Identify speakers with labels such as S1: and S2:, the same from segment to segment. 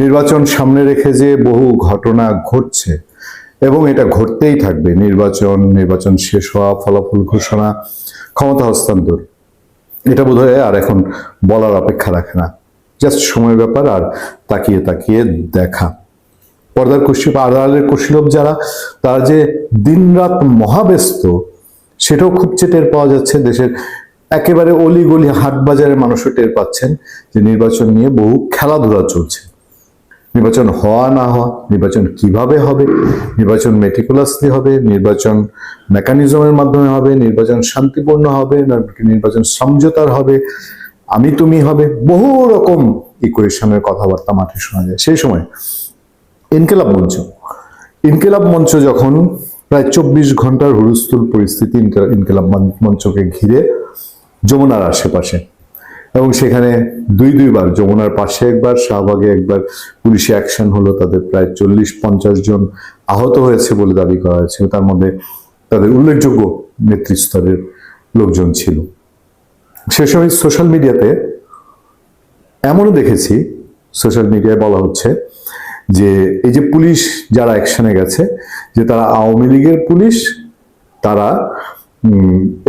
S1: নির্বাচন সামনে রেখে যে বহু ঘটনা ঘটছে এবং এটা ঘটতেই থাকবে। নির্বাচন শেষ হওয়া, ফলাফল ঘোষণা, ক্ষমতা হস্তান্তর, এটা বোধহয় আর এখন বলার অপেক্ষা রাখে না। জাস্ট সময়ের ব্যাপার, আর তাকিয়ে তাকিয়ে দেখা। পর্দার কুশীলব, আড়ালের কুশীলব যারা, তারা যে দিনরাত মহাব্যস্ত, সেটাও খুব টের পাওয়া যাচ্ছে। দেশের একেবারে অলিগলি হাট বাজারের মানুষও টের পাচ্ছেন যে নির্বাচন নিয়ে বহু খেলাধুলা চলছে। নির্বাচন হওয়া না হওয়া, নির্বাচন কিভাবে হবে, নির্বাচন মেটিকুলাসলি হবে, নির্বাচন মেকানিজমের মাধ্যমে হবে, নির্বাচন শান্তিপূর্ণ হবে, নির্বাচন সমঝোতার হবে, আমি তুমি হবে, বহু রকম ইকুয়েশনের কথাবার্তা মাঠে শোনা যায়। সেই সময় ইনকিলাব মঞ্চ যখন প্রায় 24 ঘন্টার হুলস্থুল পরিস্থিতি ইনকিলাব মঞ্চকে ঘিরে যমুনার আশেপাশে, এবং সেখানে দুইবার যমুনার পাশে একবার, শাহবাগে একবার পুলিশে অ্যাকশন হলো। তাদের প্রায় 40-50 জন আহত হয়েছে বলে দাবি করা হয়েছে। তার মধ্যে তাদের উল্লেখযোগ্য নেতৃস্তরের লোকজন ছিল। সে সময় সোশ্যাল মিডিয়াতে এমনও দেখেছি, সোশ্যাল মিডিয়ায় বলা হচ্ছে যে এই যে পুলিশ যারা অ্যাকশনে গেছে, যে তারা আওয়ামী লীগের পুলিশ, তারা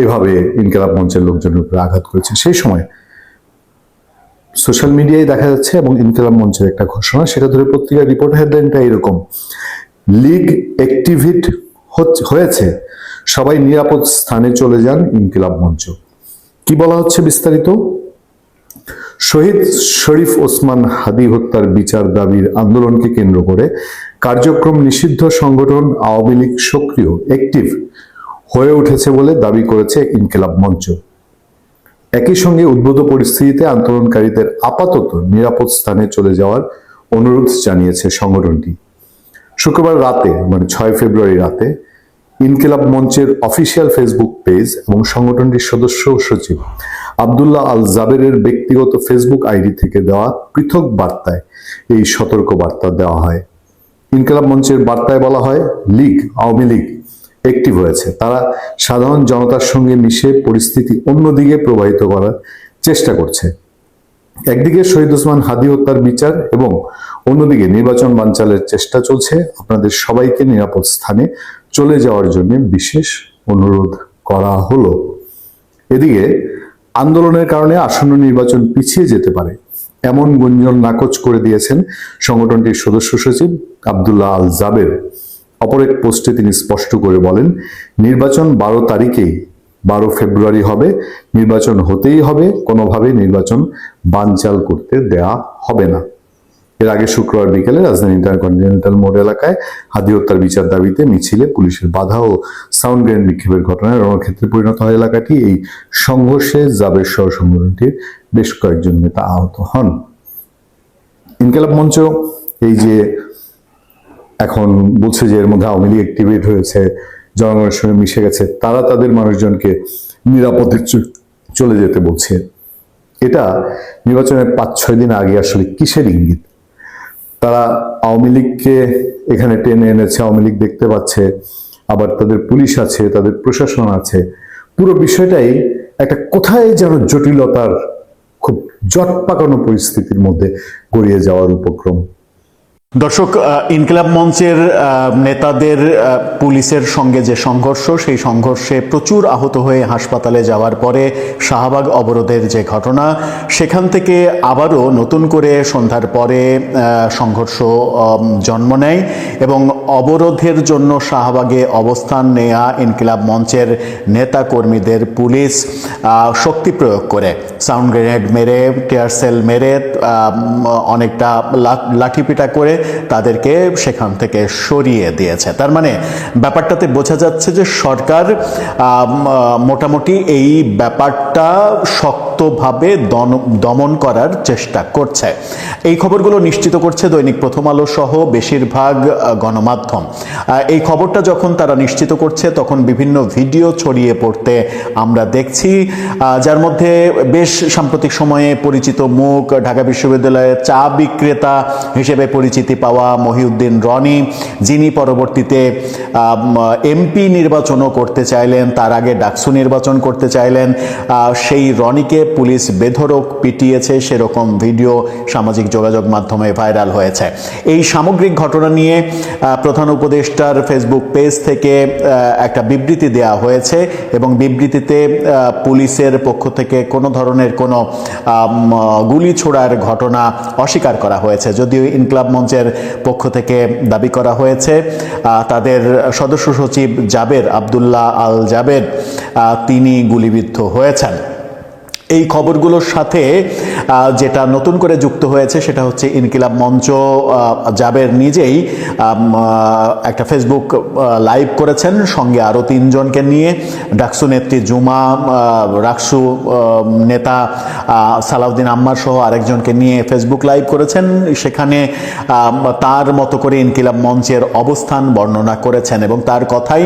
S1: এভাবে ইনকিলাব মঞ্চের লোকজনের উপরে আঘাত করেছে। সেই সময় সোশ্যাল মিডিয়ায় দেখা যাচ্ছে এবং ইনকিলাব মঞ্চের একটা ঘোষণা, সেটা ধরে পত্রিকার রিপোর্ট হেডলাইনটা এরকম: লীগ অ্যাক্টিভেট হয়েছে, সবাই নিরাপদ স্থানে চলে যান ইনকিলাব মঞ্চ। কি বলা হচ্ছে বিস্তারিত? শহীদ শরীফ ওসমান হাদী হত্যার বিচার দাবির আন্দোলনকে কেন্দ্র করে কার্যক্রম নিষিদ্ধ সংগঠন আওয়ামী লীগ সক্রিয়, অ্যাক্টিভ হয়ে উঠেছে বলে দাবি করেছে ইনকিলাব মঞ্চ। একই সঙ্গে উদ্ভূত পরিস্থিতিতে আন্দোলনকারীদের আপাতত নিরাপদ স্থানে চলে যাওয়ার অনুরোধ জানিয়েছে সংগঠনটি। শুক্রবার রাতে, মানে 6 ফেব্রুয়ারি রাতে, ইনকিলাব মঞ্চের অফিসিয়াল ফেসবুক পেজ এবং সংগঠনটির সদস্য ও সচিব আব্দুল্লাহ আল জাবেরের ব্যক্তিগত ফেসবুক আইডি থেকে দেওয়া পৃথক বার্তায় এই সতর্ক বার্তা দেওয়া হয়। ইনকিলাব মঞ্চের বার্তায় বলা হয়, আওয়ামী লীগ অ্যাক্টিভ হয়েছে, তারা সাধারণ জনতার সঙ্গে মিশে পরিস্থিতি অন্যদিকে প্রবাহিত করার চেষ্টা করছে। একদিকে শহীদ ওসমান হাদী হত্যার বিচার এবং অন্যদিকে নির্বাচন বানচালের চেষ্টা চলছে। আপনাদের সবাইকে নিরাপদ স্থানে চলে যাওয়ার জন্য বিশেষ অনুরোধ করা হলো। এদিকে আন্দোলনের কারণে আসন্ন নির্বাচন পিছিয়ে যেতে পারে এমন গুঞ্জন নাকচ করে দিয়েছেন সংগঠনটির সদস্য সচিব আব্দুল্লাহ আল জাবের। অপর এক পোস্টে তিনি স্পষ্ট করে বলেন, নির্বাচন 12 ফেব্রুয়ারি হবে, নির্বাচন হতেই হবে, কোনোভাবে নির্বাচন বানচাল করতে দেয়া হবে না। এর আগে শুক্রবার বিকেলে রাজধানী ইন্টারকন্টিনেন্টাল মোড় এলাকায় হাদী হত্যার বিচার দাবিতে মিছিলে পুলিশের বাধা ও সাউন্ড গ্রেনেড নিক্ষেপের ঘটনায় রণক্ষেত্রে পরিণত হয় এলাকাটি। এই সংঘর্ষে জাবের সহ সংগঠনটির বেশ কয়েকজন নেতা আহত হন। ইনকিলাব মঞ্চ এই যে এখন বলছে যে এর মধ্যে আওয়ামী লীগ অ্যাক্টিভেট হয়েছে, জনগণের সঙ্গে মিশে গেছে, তারা তাদের মানুষজনকে নিরাপদে চলে যেতে বলছে, এটা নির্বাচনের 5-6 দিন আগে আসলে কিসের ইঙ্গিত? তারা আওয়ামী লীগকে এখানে টেনে এনেছে, আওয়ামী লীগ দেখতে পাচ্ছে, আবার তাদের পুলিশ আছে, তাদের প্রশাসন আছে। পুরো বিষয়টাই একটা কোথায় যেন জটিলতার, খুব জট পাকানো পরিস্থিতির মধ্যে গড়িয়ে যাওয়ার উপক্রম।
S2: দর্শক, ইনকিলাব মঞ্চের নেতাদের পুলিশের সঙ্গে যে সংঘর্ষ, সেই সংঘর্ষে প্রচুর আহত হয়ে হাসপাতালে যাওয়ার পরে শাহবাগ অবরোধের যে ঘটনা, সেখান থেকে আবারও নতুন করে সন্ধ্যার পরে সংঘর্ষ জন্ম নেয় এবং অবরোধের জন্য শাহবাগে অবস্থান নেয়া ইনকিলাব মঞ্চের নেতা কর্মীদের পুলিশ শক্তি প্রয়োগ করে, সাউন্ড গ্রেনেড মেরে, টিয়ার সেল মেরে, অনেকটা লাঠিপিটা করে তাদেরকে সেখান থেকে সরিয়ে দিয়েছে। তার মানে ব্যাপারটাতে বোঝা যাচ্ছে যে সরকার মোটামুটি এই ব্যাপারটা শক্তভাবে দমন করার চেষ্টা করছে। এই খবরগুলো নিশ্চিত করছে দৈনিক প্রথম আলো সহ বেশিরভাগ গণমাধ্যম। এই খবরটা যখন তারা নিশ্চিত করছে, তখন বিভিন্ন ভিডিও ছড়িয়ে পড়তে আমরা দেখছি, যার মধ্যে বেশ সাম্প্রতিক সময়ে পরিচিত মুখ, ঢাকা বিশ্ববিদ্যালয়ের চা বিক্রেতা হিসেবে পরিচিতি পাওয়া মহিউদ্দিন রনি, যিনি পরবর্তীতে এমপি নির্বাচনও করতে চাইলেন, তার আগে ডাকসু নির্বাচন করতে চাইলেন, সেই রনিকে পুলিশ বেধড়ক পিটিয়েছে সেরকম ভিডিও সামাজিক যোগাযোগ মাধ্যমে ভাইরাল হয়েছে। এই সামগ্রিক ঘটনা নিয়ে প্রধান উপদেষ্টার ফেসবুক পেজ থেকে একটা বিবৃতি দেওয়া হয়েছে এবং বিবৃতিতে পুলিশের পক্ষ থেকে কোনো ধরনের কোনো গুলি ছোড়ার ঘটনা অস্বীকার করা হয়েছে। যদিও ইনকিলাব মঞ্চের পক্ষ থেকে দাবি করা হয়েছে তাদের সদস্য সচিব জাবের আব্দুল্লাহ আল জাবের তিনি গুলিবিদ্ধ হয়েছেন। এই খবরগুলোর সাথে যেটা নতুন করে যুক্ত হয়েছে সেটা হচ্ছে ইনকিলাব মঞ্চ জাবের নিজেই একটা ফেসবুক লাইভ করেছেন সঙ্গে আরও 3 জনকে নিয়ে। ডাকসু নেত্রী জুমা, রাকসু নেতা সালাউদ্দিন আম্মার সহ আরেকজনকে নিয়ে ফেসবুক লাইভ করেছেন। সেখানে তার মতো করে ইনকিলাব মঞ্চের অবস্থান বর্ণনা করেছেন এবং তার কথাই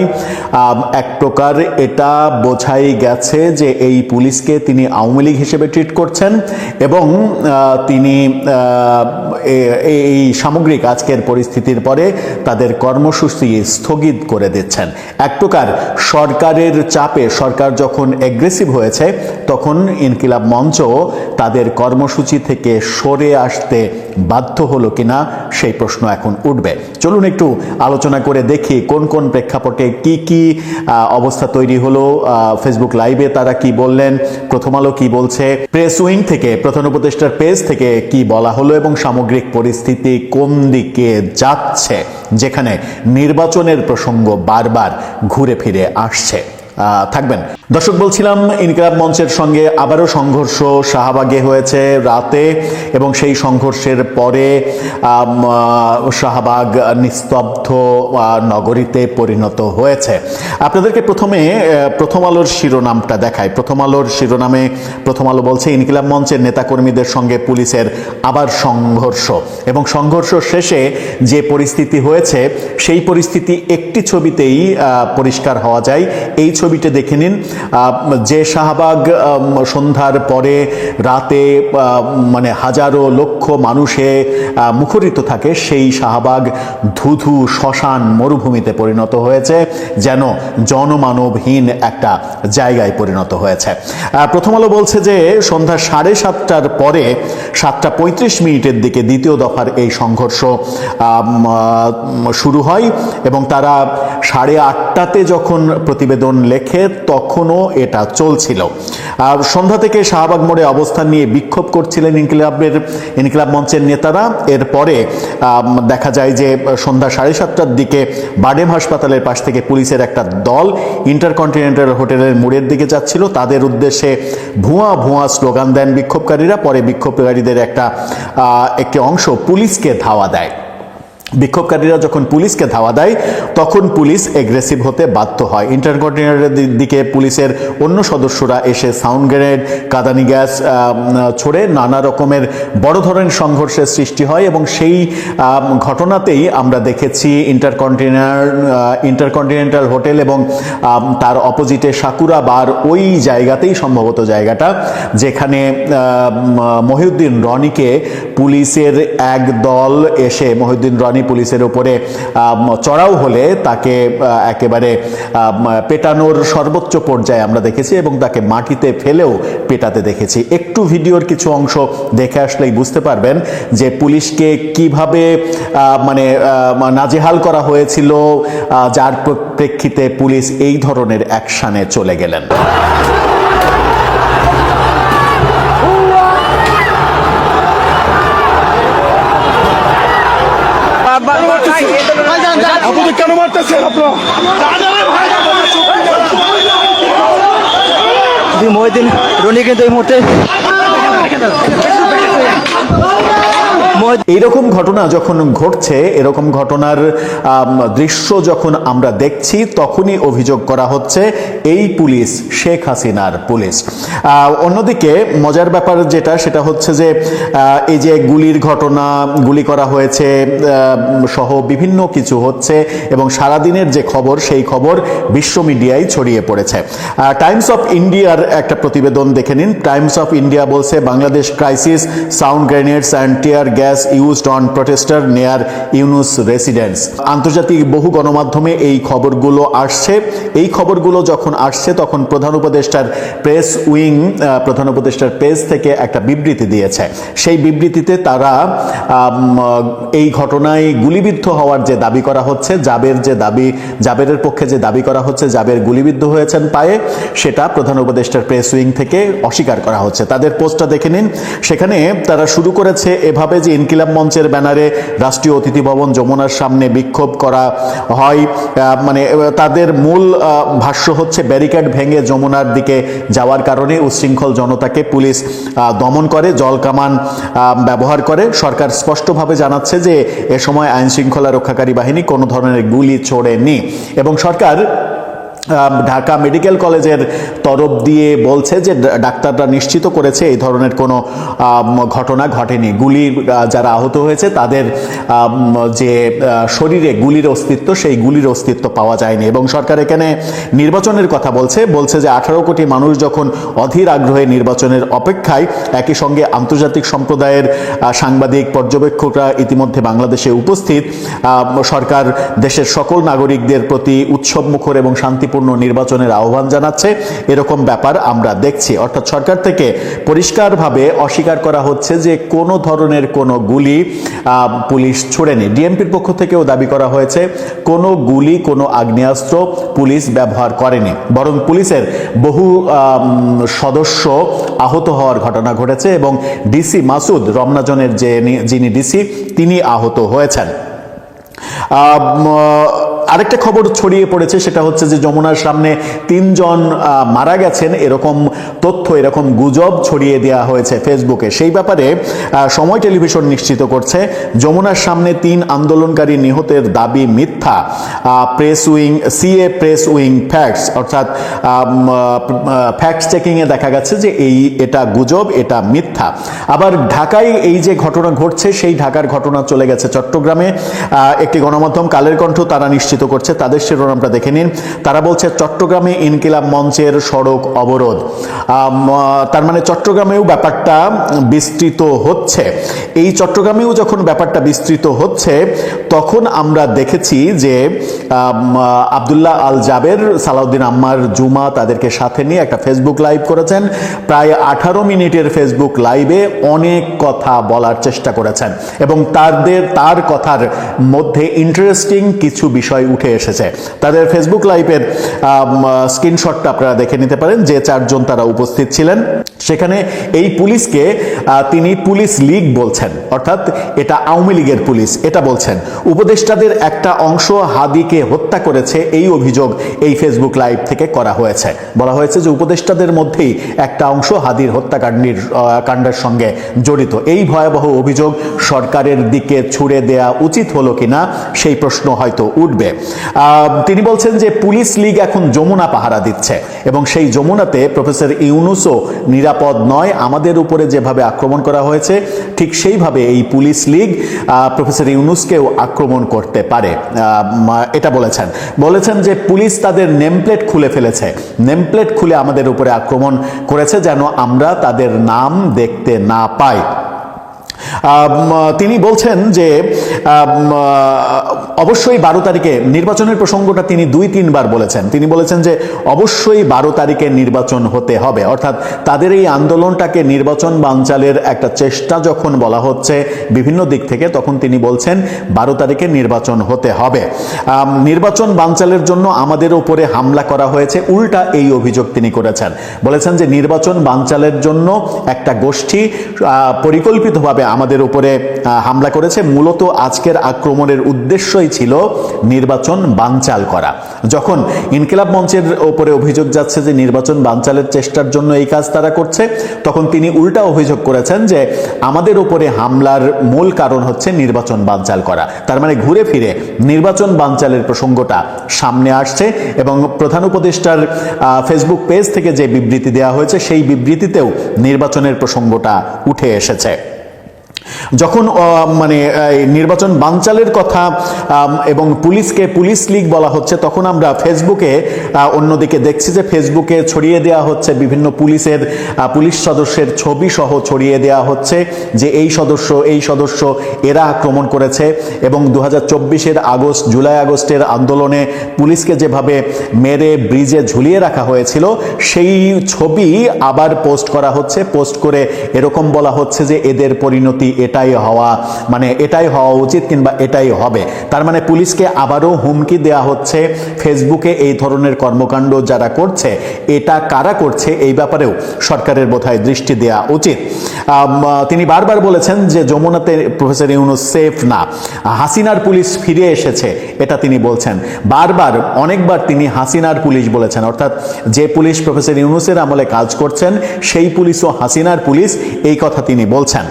S2: এক প্রকার এটা বোঝাই গেছে যে এই পুলিশকে তিনি আওয়ামী লীগ হিসেবে ট্রিট করছেন এবং তিনি এই সামগ্রিক আজকের পরিস্থিতির পরে তাদের কর্মসূচি স্থগিত করে দিচ্ছেন। এক প্রকার সরকারের চাপে সরকার যখন এগ্রেসিভ হয়েছে তখন ইনকিলাব মঞ্চ তাদের কর্মসূচি থেকে সরে আসতে বাধ্য হলো কিনা সেই প্রশ্ন এখন উঠবে। চলুন একটু আলোচনা করে দেখি কোন কোন প্রেক্ষাপটে কি অবস্থা তৈরি হলো, ফেসবুক লাইভে তারা কি বললেন, প্রথম আলো কি বলছে, প্রেস উইং থেকে প্রধান উপদেষ্টার পেজ থেকে কি বলা হলো এবং সামগ্রিক পরিস্থিতি কোন দিকে যাচ্ছে যেখানে নির্বাচনের প্রসঙ্গ বারবার ঘুরে ফিরে আসছে। থাকবেন দর্শক। বলছিলাম ইনকিলাব মঞ্চের সঙ্গে আবারও সংঘর্ষ শাহবাগে হয়েছে রাতে এবং সেই সংঘর্ষের পরে শাহবাগ নিস্তব্ধ নগরীতে পরিণত হয়েছে। আপনাদেরকে প্রথমে প্রথম আলোর শিরোনামটা দেখায়। প্রথম আলোর শিরোনামে প্রথম আলো বলছে ইনকিলাব মঞ্চের নেতাকর্মীদের সঙ্গে পুলিশের আবার সংঘর্ষ এবং সংঘর্ষ শেষে যে পরিস্থিতি হয়েছে সেই পরিস্থিতি একটি ছবিতেই পরিষ্কার হওয়া যায়। এই ছবিটা দেখে নিন। যে শাহবাগ সন্ধ্যার পরে রাতে মানে হাজারো লক্ষ মানুষে মুখরিত থাকে সেই শাহবাগ ধুধু শ্মশান মরুভূমিতে পরিণত হয়েছে, যেন জনমানবহীন একটা জায়গায় পরিণত হয়েছে। প্রথম আলো বলছে যে সন্ধ্যা 7:30টার পরে 7:35 দিকে দ্বিতীয় দফার এই সংঘর্ষ শুরু হয় এবং তারা 8:30টাতে যখন প্রতিবেদন লেখে তখনও এটা চলছিল। আর সন্ধ্যা থেকে শাহবাগ মোড়ে অবস্থান নিয়ে বিক্ষোভ করছিলেন ইনকিলাব মঞ্চের নেতারা। এরপরে দেখা যায় যে সন্ধ্যা 7:30টার দিকে বাডেম হাসপাতালের পাশ থেকে পুলিশের একটা দল ইন্টারকন্টিনেন্টাল হোটেলের মোড়ের দিকে যাচ্ছিল। তাদের উদ্দেশ্যে ভুয়া ভুয়া স্লোগান দেন বিক্ষোভকারীরা। পরে বিক্ষোভকারীদের একটি অংশ পুলিশকে ধাওয়া দেয়। বিক্ষোভকারীরা যখন পুলিশকে ধাওয়া দেয় তখন পুলিশ এগ্রেসিভ হতে বাধ্য হয়। ইন্টারকন্টিনেন্টালের দিকে পুলিশের অন্য সদস্যরা এসে সাউন্ড গ্রেনেড, কাঁদানি গ্যাস ছোড়ে নানা রকমের বড় ধরনের সংঘর্ষের সৃষ্টি হয় এবং সেই ঘটনাতেই আমরা দেখেছি ইন্টারকন্টিনেন্টাল হোটেল এবং তার অপোজিটে সাকুরা বার, ওই জায়গাতেই সম্ভবত জায়গাটা যেখানে মহিউদ্দিন রনিকে পুলিশের এক দল এসে মহিউদ্দিন রনি পুলিশের উপরে চড়াও হলে তাকে একেবারে পেটানোর সর্বোচ্চ পর্যায়ে আমরা দেখেছি এবং তাকে মাটিতে ফেলেও পেটাতে দেখেছি। একটু ভিডিওর কিছু অংশ দেখে আসলেই বুঝতে পারবেন যে পুলিশকে কিভাবে নাজেহাল করা হয়েছিল, যার প্রেক্ষিতে পুলিশ এই ধরনের অ্যাকশনে চলে গেলেন।
S3: কেন মারতেছেন আপনারা? মহিউদ্দিন রনি কিন্তু এই মুহূর্তে
S2: এইরকম ঘটনা যখন ঘটছে, এরকম ঘটনার দৃশ্য যখন আমরা দেখছি তখনই অভিযোগ করা হচ্ছে এই পুলিশ শেখ হাসিনার পুলিশ। অন্যদিকে মজার ব্যাপার যেটা সেটা হচ্ছে যে এই যে গুলির ঘটনা, গুলি করা হয়েছে সহ বিভিন্ন কিছু হচ্ছে এবং সারাদিনের যে খবর সেই খবর বিশ্ব মিডিয়ায় ছড়িয়ে পড়েছে। টাইমস অফ ইন্ডিয়ার একটা প্রতিবেদন দেখে নিন। টাইমস অফ ইন্ডিয়া বলছে Bangladesh crisis, sound grenades and tear gas gas used on protester near Yunus residence. আন্তর্জাতিক বহু গণমাধ্যমে এই খবরগুলো আসছে। এই খবরগুলো যখন আসছে তখন প্রধান উপদেষ্টার পেজ থেকে একটা বিবৃতি দিয়েছে। সেই বিবৃতিতে তারা এই ঘটনায় গুলিবিদ্ধ হওয়ার যে দাবি করা হচ্ছে, জাবেরের পক্ষে যে দাবি করা হচ্ছে জাবের গুলিবিদ্ধ হয়েছেন পায়ে, সেটা প্রধান উপদেষ্টার প্রেস উইং থেকে অস্বীকার করা হচ্ছে। তাদের পোস্টটা দেখে নিন। সেখানে তারা শুরু করেছে এভাবে যে ইনকিলাব মঞ্চের ব্যানারে রাষ্ট্রীয় অতিথি ভবন যমুনার সামনে বিক্ষোভ করা হয়। মানে তাদের মূল ভাষ্য হচ্ছে ব্যারিকেড ভেঙে যমুনার দিকে যাওয়ার কারণে উচ্ছৃঙ্খল জনতাকে পুলিশ দমন করে, জলকামান ব্যবহার করে। সরকার স্পষ্টভাবে জানাচ্ছে যে এ সময় আইন শৃঙ্খলা রক্ষাকারী বাহিনী কোনো ধরনের গুলি ছোড়েনি এবং সরকার ঢাকা মেডিকেল কলেজের তরফ দিয়ে বলছে যে ডাক্তাররা নিশ্চিত করেছে এই ধরনের কোনো ঘটনা ঘটেনি। গুলির যারা আহত হয়েছে তাদের যে শরীরে গুলির অস্তিত্ব, সেই গুলির অস্তিত্ব পাওয়া যায়নি এবং সরকার এখানে নির্বাচনের কথা বলছে যে 18 কোটি মানুষ যখন অধীর আগ্রহে নির্বাচনের অপেক্ষায়, একই সঙ্গে আন্তর্জাতিক সম্প্রদায়ের সাংবাদিক পর্যবেক্ষকরা ইতিমধ্যে বাংলাদেশে উপস্থিত, সরকার দেশের সকল নাগরিকদের প্রতি উৎসবমুখর এবং শান্তি নির্বাচনের আহ্বান জানাচ্ছে। এরকম ব্যাপার আমরা দেখছি। অর্থাৎ সরকার থেকে পরিষ্কারভাবে অস্বীকার করা হচ্ছে যে কোনো ধরনের কোনো গুলি পুলিশ ছোড়েনি। ডিএমপির পক্ষ থেকেও দাবি করা হয়েছে কোনো গুলি, কোনো আগ্নেয়াস্ত্র পুলিশ ব্যবহার করেনি, বরং পুলিশের বহু সদস্য আহত হওয়ার ঘটনা ঘটেছে এবং ডিসি মাসুদ, রমনাজনের যিনি ডিসি, তিনি আহত হয়েছেন। আরেকটা খবর ছড়িয়ে পড়েছে, সেটা হচ্ছে যে যমুনার সামনে 3 জন মারা গেছেন এরকম তথ্য, এরকম গুজব ছড়িয়ে দেওয়া হয়েছে ফেসবুকে। সেই ব্যাপারে সময় টেলিভিশন নিশ্চিত করছে যমুনার সামনে 3 আন্দোলনকারী নিহতের দাবি মিথ্যা। সিএ প্রেস উইং ফ্যাক্টস, অর্থাৎ ফ্যাক্ট চেকিংয়ে দেখা গেছে যে এটা গুজব, এটা মিথ্যা। আবার ঢাকায় এই যে ঘটনা ঘটছে, সেই ঢাকার ঘটনা চলে গেছে চট্টগ্রামে। একটি গণমাধ্যম কালের কণ্ঠ তারা নিশ্চিত করছে, তাদের শিরোনামটা দেখে নিন। তারা বলছে চট্টগ্রামে ইনকিলাব মঞ্চের সড়ক অবরোধ। তার মানে চট্টগ্রামেও ব্যাপারটা বিস্তৃত হচ্ছে। এই চট্টগ্রামেও যখন ব্যাপারটা বিস্তৃত হচ্ছে তখন আমরা দেখেছি যে আব্দুল্লাহ আল জাবের, সালাউদ্দিন আম্মার জুমা তাদেরকে সাথে নিয়ে একটা ফেসবুক লাইভ করেছেন। প্রায় 18 মিনিটের ফেসবুক লাইভে অনেক কথা বলার চেষ্টা করেছেন এবং তার কথার মধ্যে ইন্টারেস্টিং কিছু বিষয় উঠে এসেছে। তাদের ফেসবুক লাইভের স্ক্রিনশটটা আপনারা দেখে নিতে পারেন। যে 4 জন তারা উপস্থিত ছিলেন, সেখানে এই পুলিশকে তিনি পুলিশ লীগ বলছেন, অর্থাৎ এটা আওয়ামী লীগের পুলিশ, এটা বলছেন। উপদেষ্টাদের একটা অংশ হাদিকে হত্যা করেছে, এই অভিযোগ এই ফেসবুক লাইভ থেকে করা হয়েছে। বলা হয়েছে যে উপদেষ্টাদের মধ্যেই একটা অংশ হাদির হত্যাকাণ্ডের সঙ্গে জড়িত। এই ভয়াবহ অভিযোগ সরকারের দিকে ছুড়ে দেয়া উচিত হলো কিনা সেই প্রশ্ন হয়তো উঠবে। তিনি বলছেন যে পুলিশ লীগ এখন যমুনা পাহারা দিচ্ছে এবং সেই যমুনাতে প্রফেসর ইউনূসও নিরাপদ নয়। আমাদের উপরে যেভাবে আক্রমণ করা হয়েছে ঠিক সেইভাবে এই পুলিশ লীগ প্রফেসর ইউনূসকেও আক্রমণ করতে পারে, এটা বলেছেন যে পুলিশ তাদের নেমপ্লেট খুলে ফেলেছে, নেমপ্লেট খুলে আমাদের উপরে আক্রমণ করেছে যেন আমরা তাদের নাম দেখতে না পাই। তিনি বলছেন যে অবশ্যই 12 তারিখে নির্বাচনের প্রসঙ্গটা তিনি 2-3 বার বলেছেন। তিনি বলেছেন যে অবশ্যই 12 তারিখে নির্বাচন হতে হবে, অর্থাৎ তাদের এই আন্দোলনটাকে নির্বাচন বানচালের একটা চেষ্টা যখন বলা হচ্ছে বিভিন্ন দিক থেকে, তখন তিনি বলছেন 12 তারিখে নির্বাচন হতে হবে। নির্বাচন বানচালের জন্য আমাদের উপরে হামলা করা হয়েছে, উল্টা এই অভিযোগ তিনি করেছেন। বলেছেন যে নির্বাচন বানচালের জন্য একটা গোষ্ঠী পরিকল্পিতভাবে আমাদের উপরে হামলা করেছে। মূলত আজকের আক্রমণের উদ্দেশ্যই ছিল নির্বাচন বানচাল করা। যখন ইনকিলাব মঞ্চের উপরে অভিযোগ যাচ্ছে যে নির্বাচন বানচালের চেষ্টার জন্য এই কাজ তারা করছে, তখন তিনি উল্টা অভিযোগ করেছেন যে আমাদের উপরে হামলার মূল কারণ হচ্ছে নির্বাচন বানচাল করা। তার মানে ঘুরে ফিরে নির্বাচন বানচালের প্রসঙ্গটা সামনে আসছে এবং প্রধান উপদেষ্টার ফেসবুক পেজ থেকে যে বিবৃতি দেওয়া হয়েছে সেই বিবৃতিতেও নির্বাচনের প্রসঙ্গটা উঠে এসেছে। যখন মানে নির্বাচন বানচালের কথা এবং পুলিশকে পুলিশ লীগ বলা হচ্ছে, তখন আমরা ফেসবুকে অন্যদিকে দেখছি যে ফেসবুকে ছড়িয়ে দেওয়া হচ্ছে বিভিন্ন পুলিশ সদস্যের ছবি সহ ছড়িয়ে দেওয়া হচ্ছে যে এই সদস্য এরা আক্রমণ করেছে। এবং 2024-এর জুলাই আগস্টের আন্দোলনে পুলিশকে যেভাবে মেরে ব্রিজে ঝুলিয়ে রাখা হয়েছিল সেই ছবি আবার পোস্ট করা হচ্ছে। পোস্ট করে এরকম বলা হচ্ছে যে এদের পরিণতি এটাই হওয়া উচিত কিংবা এটাই হবে। তার মানে পুলিশকে আবারও হুমকি দেয়া হচ্ছে। ফেসবুকে এই ধরনের কর্মকাণ্ড যারা করছে, এটা কারা করছে এই ব্যাপারেও সরকারের বোধহয় দৃষ্টি দেওয়া উচিত। তিনি বারবার বলেছেন যে যমুনাতে প্রফেসর ইউনূস সেফ না, হাসিনার পুলিশ ফিরে এসেছে, এটা তিনি বলছেন। অনেকবার তিনি হাসিনার পুলিশ বলেছেন, অর্থাৎ যে পুলিশ প্রফেসর ইউনূসের আমলে কাজ করছেন সেই পুলিশও হাসিনার পুলিশ, এই কথা তিনি বলছেন।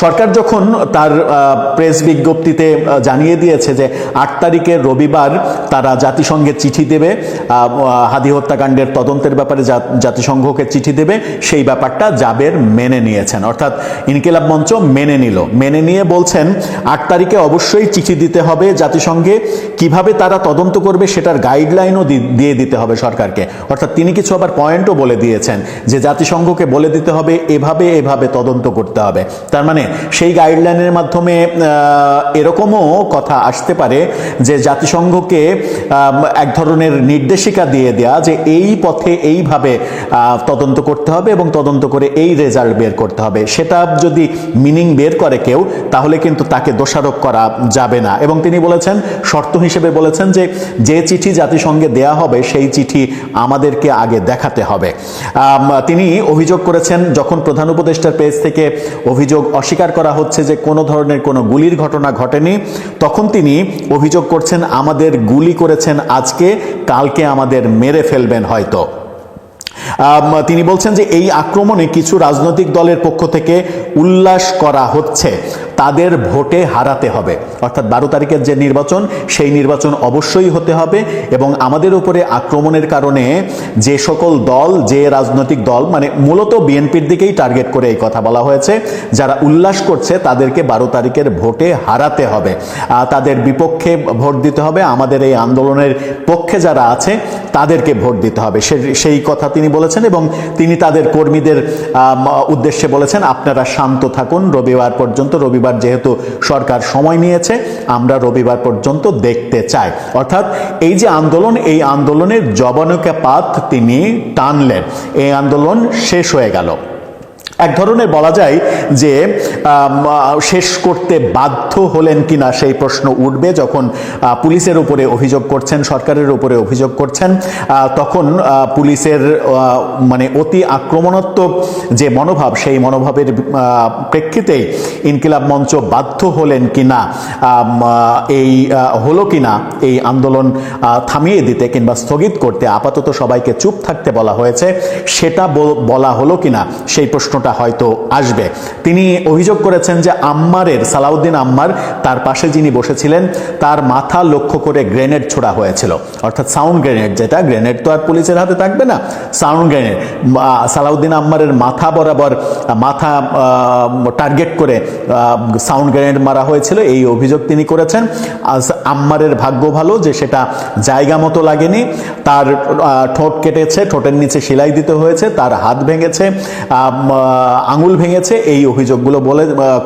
S2: সরকার যখন তার প্রেস বিজ্ঞপ্তিতে জানিয়ে দিয়েছে যে 8 তারিখের রবিবার তারা জাতিসংঘে চিঠি দেবে, হাদি হত্যাকাণ্ডের তদন্তের ব্যাপারে জাতিসংঘকে চিঠি দেবে, সেই ব্যাপারটা জাবের মেনে নিয়েছেন, অর্থাৎ ইনকিলাব মঞ্চ মেনে নিয়ে বলছেন 8 তারিখে অবশ্যই চিঠি দিতে হবে জাতিসংঘে। কিভাবে তারা তদন্ত করবে সেটার গাইডলাইনও দিয়ে দিতে হবে সরকারকে। অর্থাৎ তিনি কিছু আবার পয়েন্টও বলে দিয়েছেন যে জাতিসংঘকে বলে দিতে হবে এভাবে তদন্ত করতে হবে। তার মানে সেই গাইডলাইনের মাধ্যমে এরকমও কথা আসতে পারে যে জাতিসংঘকে এক ধরনের নির্দেশিকা দিয়ে দেয়া যে এই পথে এইভাবে তদন্ত করতে হবে এবং তদন্ত করে এই রেজাল্ট বের করতে হবে। সেটা যদি মিনিং বের করে কেউ, তাহলে কিন্তু তাকে দোষারোপ করা যাবে না। এবং তিনি বলেছেন, শর্ত হিসেবে বলেছেন যে চিঠি জাতিসংঘে দেয়া হবে সেই চিঠি আমাদেরকে আগে দেখাতে হবে। তিনি অভিযোগ করেছেন, যখন প্রধান উপদেষ্টার পেজ থেকে অভিযোগ অস্বীকার করা হচ্ছে যে কোনো ধরনের কোনো গুলির ঘটনা ঘটেনি, তখন তিনি অভিযোগ করছেন আমাদের গুলি করেছেন আজকে, কালকে আমাদের মেরে ফেলবেন হয়তো। তিনি বলছেন যে এই আক্রমণে কিছু রাজনৈতিক দলের পক্ষ থেকে উল্লাস করা হচ্ছে, তাদের ভোটে হারাতে হবে। অর্থাৎ 12 তারিখের যে নির্বাচন, সেই নির্বাচন অবশ্যই হতে হবে। এবং আমাদের উপরে আক্রমণের কারণে যে সকল দল, যে রাজনৈতিক দল, মানে মূলত বিএনপির দিকেই টার্গেট করে এই কথা বলা হয়েছে, যারা উল্লাস করছে তাদেরকে 12 তারিখের ভোটে হারাতে হবে, তাদের বিপক্ষে ভোট দিতে হবে। আমাদের এই আন্দোলনের পক্ষে যারা আছে তাদেরকে ভোট দিতে হবে, সেই কথা তিনি বলেছেন। এবং তিনি তাদের কর্মীদের উদ্দেশ্যে বলেছেন, আপনারা শান্ত থাকুন রবিবার পর্যন্ত। রবিবার যেহেতু সরকার সময় নিয়েছে, আমরা রবিবার পর্যন্ত দেখতে চাই। অর্থাৎ এই যে আন্দোলন, এই আন্দোলনের জবনিকাপাত তিনি টানলেন, এই আন্দোলন শেষ হয়ে গেল। এক ধরনের বলা যায় যে শেষ করতে বাধ্য হলেন কিনা সেই প্রশ্ন উঠবে যখন পুলিশের উপরে অভিযোগ করছেন, সরকারের উপরে অভিযোগ করছেন। তখন পুলিশের মানে অতি আক্রমণাত্মক যে মনোভাব, সেই মনোভাবের প্রেক্ষিতেই ইনকিলাব মঞ্চ বাধ্য হলেন কিনা, হলো কিনা এই আন্দোলন থামিয়ে দিতে কিংবা স্থগিত করতে, আপাতত সবাইকে চুপ থাকতে বলা হয়েছে, সেটা বলা হলো কিনা সেই প্রশ্নটা হয়তো আসবে। তিনি অভিযোগ করেছেন যে সালাউদ্দিন আম্মার, তার পাশে যিনি বসেছিলেন, তার মাথা লক্ষ্য করে গ্রেনেড ছোড়া হয়েছিল, অর্থাৎ সাউন্ড গ্রেনেড। যেটা গ্রেনেড তো আর পুলিশের হাতে থাকবে না, সাউন্ড গ্রেনেড। সালাউদ্দিন আম্মারের মাথা বরাবর, মাথা টার্গেট করে সাউন্ড গ্রেনেড মারা হয়েছিল, এই অভিযোগ তিনি করেছেন। আম্মারের ভাগ্য ভালো যে সেটা জায়গা মতো লাগেনি, তার ঠোঁট কেটেছে, ঠোঁটের নিচে সেলাই দিতে হয়েছে, তার হাত ভেঙেছে, আঙুল ভেঙেছে, এই অভিযোগগুলো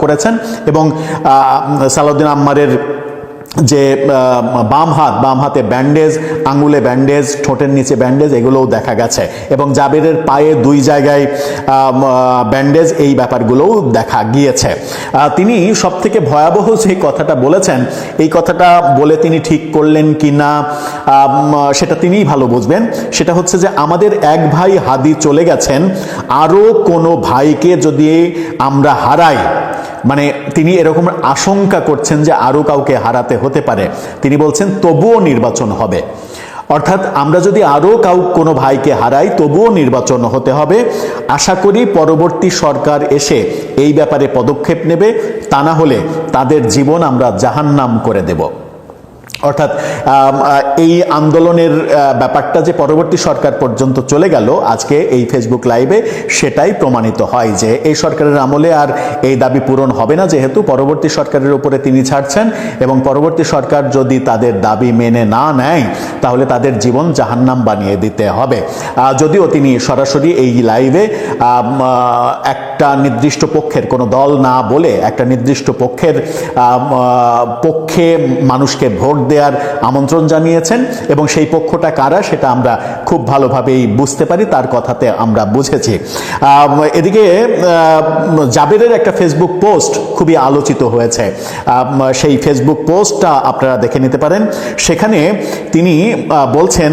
S2: করেছেন। এবং সালাউদ্দিন আম্মারের যে বাম হাতে ব্যান্ডেজ, আঙুলে ব্যান্ডেজ, ঠোঁটের নিচে ব্যান্ডেজ, এগুলোও দেখা গেছে। এবং জাবেরের পায়ে 2 জায়গায় ব্যান্ডেজ, এই ব্যাপারগুলোও দেখা গিয়েছে। তিনি সব থেকে ভয়াবহ যে কথাটা বলেছেন, এই কথাটা বলে তিনি ঠিক করলেন কি না সেটা তিনিই ভালো বুঝবেন। সেটা হচ্ছে যে আমাদের এক ভাই হাদি চলে গেছেন, আরও কোনো ভাইকে যদি আমরা হারাই, মানে তিনি এরকম আশঙ্কা করছেন যে আরও কাউকে হারাতে হতে পারে। তিনি বলছেন তবুও নির্বাচন হবে। অর্থাৎ আমরা যদি আরও কোনো ভাইকে হারাই, তবুও নির্বাচন হতে হবে। আশা করি পরবর্তী সরকার এসে এই ব্যাপারে পদক্ষেপ নেবে, তা না হলে তাদের জীবন আমরা জাহান্নাম করে দেব। অর্থাৎ এই আন্দোলনের ব্যাপারটা যে পরবর্তী সরকার পর্যন্ত চলে গেল আজকে এই ফেসবুক লাইভে, সেটাই প্রমাণিত হয় যে এই সরকারের আমলে আর এই দাবি পূরণ হবে না, যেহেতু পরবর্তী সরকারের উপরে তিনি ছাড়ছেন এবং পরবর্তী সরকার যদি তাদের দাবি মেনে না নেয় তাহলে তাদের জীবন জাহান্নাম বানিয়ে দিতে হবে। যদিও তিনি সরাসরি এই লাইভে একটা নির্দিষ্ট পক্ষের, কোনো দল না বলে একটা নির্দিষ্ট পক্ষের পক্ষে মানুষকে ভোট দেওয়ার আমন্ত্রণ জানিয়েছেন এবং সেই পক্ষটা কারা সেটা আমরা খুব ভালোভাবেই বুঝতে পারি, তার কথাতে আমরা বুঝেছি। এদিকে জাবেরের একটা ফেসবুক পোস্ট খুবই আলোচিত হয়েছে, সেই ফেসবুক পোস্টটা আপনারা দেখে নিতে পারেন। সেখানে তিনি বলছেন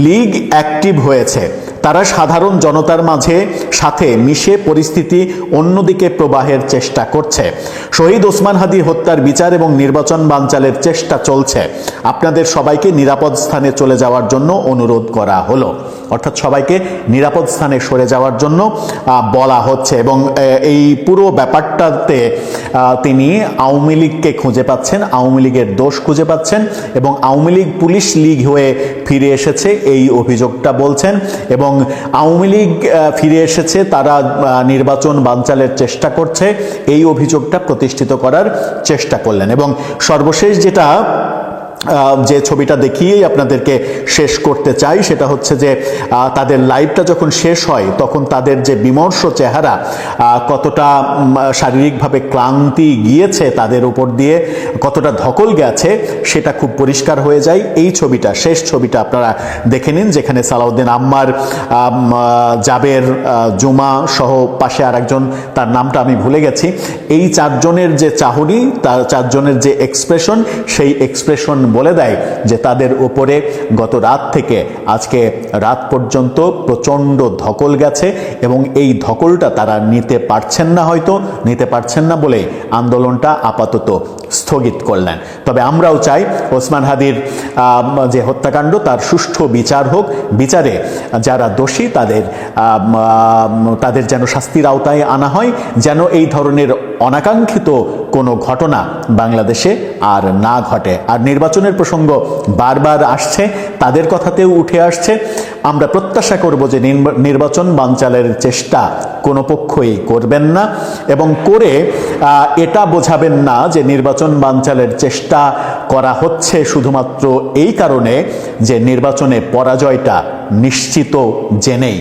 S2: লীগ অ্যাক্টিভ হয়েছে, তারা সাধারণ জনতার মাঝে সাথে মিশে পরিস্থিতি অন্যদিকে প্রবাহের চেষ্টা করছে। শহীদ ওসমান হাদি হত্যার বিচার এবং নির্বাচন বানচালের চেষ্টা চলছে, আপনাদের সবাইকে নিরাপদ স্থানে চলে যাওয়ার জন্য অনুরোধ করা হলো। অর্থাৎ সবাইকে নিরাপদ স্থানে সরে যাওয়ার জন্য বলা হচ্ছে এবং এই পুরো ব্যাপারটাতে তিনি আওয়ামী লীগকে খুঁজে পাচ্ছেন, আওয়ামী লীগের দোষ খুঁজে পাচ্ছেন এবং আওয়ামী লীগ পুলিশ লীগ হয়ে ফিরে এসেছে এই অভিযোগটা বলছেন এবং আওয়ামী লীগ ফিরে এসেছে, তারা নির্বাচন বানচালের চেষ্টা করছে, এই অভিযোগটা প্রতিষ্ঠিত করার চেষ্টা করলেন। এবং সর্বশেষ যে ছবিটা দেখিয়েই আপনাদেরকে শেষ করতে চাই সেটা হচ্ছে যে তাদের লাইভটা যখন শেষ হয় তখন তাদের যে বিমর্ষ চেহারা, কতটা শারীরিকভাবে ক্লান্তি গিয়েছে তাদের উপর দিয়ে, কতটা ধকল গেছে সেটা খুব পরিষ্কার হয়ে যায়। এই ছবিটা, শেষ ছবিটা আপনারা দেখে নিন, যেখানে সালাউদ্দিন আম্মার, জাবের, জুমা সহ পাশে আরেকজন, তার নামটা আমি ভুলে গেছি, এই চারজনের যে চাহনি, তার চারজনের যে এক্সপ্রেশন, সেই এক্সপ্রেশন বলে দেয় যে তাদের উপরে গত রাত থেকে আজকে রাত পর্যন্ত প্রচণ্ড ধকল গেছে এবং এই ধকলটা তারা নিতে পারছেন না, হয়তো নিতে পারছেন না বলে আন্দোলনটা আপাতত স্থগিত করলেন। তবে আমরাও চাই ওসমান হাদির যে হত্যাকাণ্ড তার সুষ্ঠু বিচার হোক, বিচারে যারা দোষী তাদের যেন শাস্তির আওতায় আনা হয়, যেন এই ধরনের অনাকাঙ্ক্ষিত কোনো ঘটনা বাংলাদেশে আর না ঘটে। আর নির্বাচনের প্রসঙ্গ বারবার আসছে, তাদের কথাতেও উঠে আসছে। আমরা প্রত্যাশা করব যে নির্বাচন বানচালের চেষ্টা কোনো পক্ষই করবেন না এবং করে এটা বোঝাবেন না যে নির্বাচন বানচালের চেষ্টা করা হচ্ছে শুধুমাত্র এই কারণে যে নির্বাচনে পরাজয়টা নিশ্চিত জেনেই।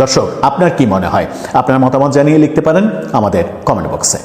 S2: দর্শক, আপনার কি মনে হয়? আপনার মতামত জানিয়ে লিখতে পারেন আমাদের কমেন্ট বক্সে।